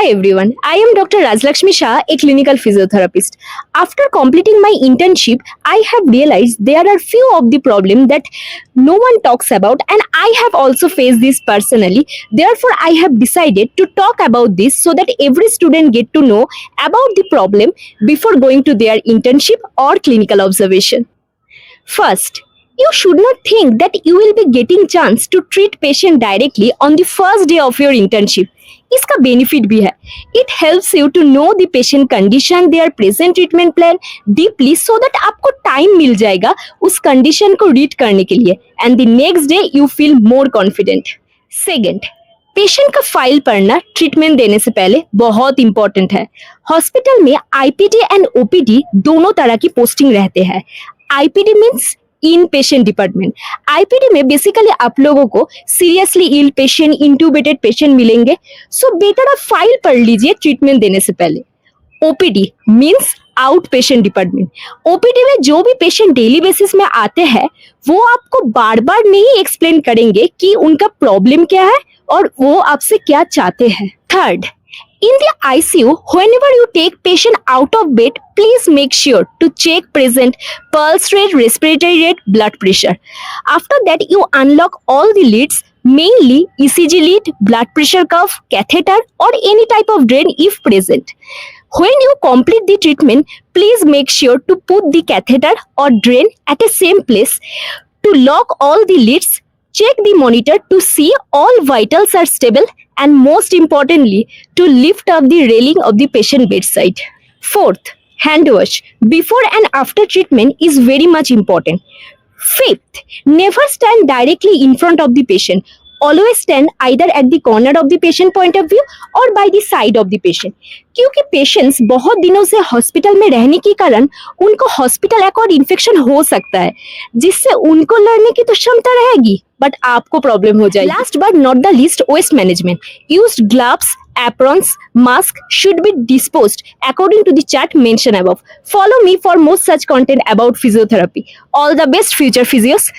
Hi everyone, I am Dr. Rajlakshmi Shah, a clinical physiotherapist. After completing my internship, I have realized there are few of the problem that no one talks about, and I have also faced this personally. Therefore, I have decided to talk about this so that every student get to know about the problem before going to their internship or clinical observation. First, you should not think that you will be getting chance to treat patient directly on the first day of your internship. इसका benefit भी है. It helps you to know the patient condition, their present treatment plan deeply so that आपको time मिल जाएगा उस condition को read करने के लिए, and the next day you feel more confident. Second, patient का फाइल पढ़ना ट्रीटमेंट देने से पहले बहुत इंपॉर्टेंट है. हॉस्पिटल में आईपीडी एंड ओपीडी दोनों तरह की पोस्टिंग रहते हैं. IPD means in patient department. IPD में बेसिकली आप लोगों को सीरियसली इल पेशेंट, इंट्यूबेटेड पेशेंट मिलेंगे. सो बेटर आप फाइल पढ़ लीजिए ट्रीटमेंट देने से पहले. OPD means out patient department. OPD में जो भी पेशेंट डेली बेसिस में आते हैं वो आपको बार बार नहीं एक्सप्लेन करेंगे कि उनका प्रॉब्लम क्या है और वो आपसे क्या चाहते हैं. Third, in the ICU, whenever you take patient out of bed, please make sure to check present pulse rate, respiratory rate, blood pressure. After that, you unlock all the leads, mainly ECG lead, blood pressure cuff, catheter, or any type of drain if present. When you complete the treatment, please make sure to put the catheter or drain at the same place. To lock all the leads, check the monitor to see all vitals are stable, and most importantly, to lift up the railing of the patient bedside. Fourth, hand wash before and after treatment is very much important. Fifth, never stand directly in front of the patient. Always stand either at the corner of the patient point of view or by the side of the patient. क्योंकि patients बहुत दिनों से hospital में रहने के कारण उनको hospital acquired infection हो सकता है, जिससे उनको लड़ने की तो क्षमता रहेगी बट आपको प्रॉब्लम हो जाएगी. Last but not the least, waste management. Used gloves, aprons, mask should be disposed according to the chart mentioned above. Follow me for more such content about physiotherapy. All the best, future physios.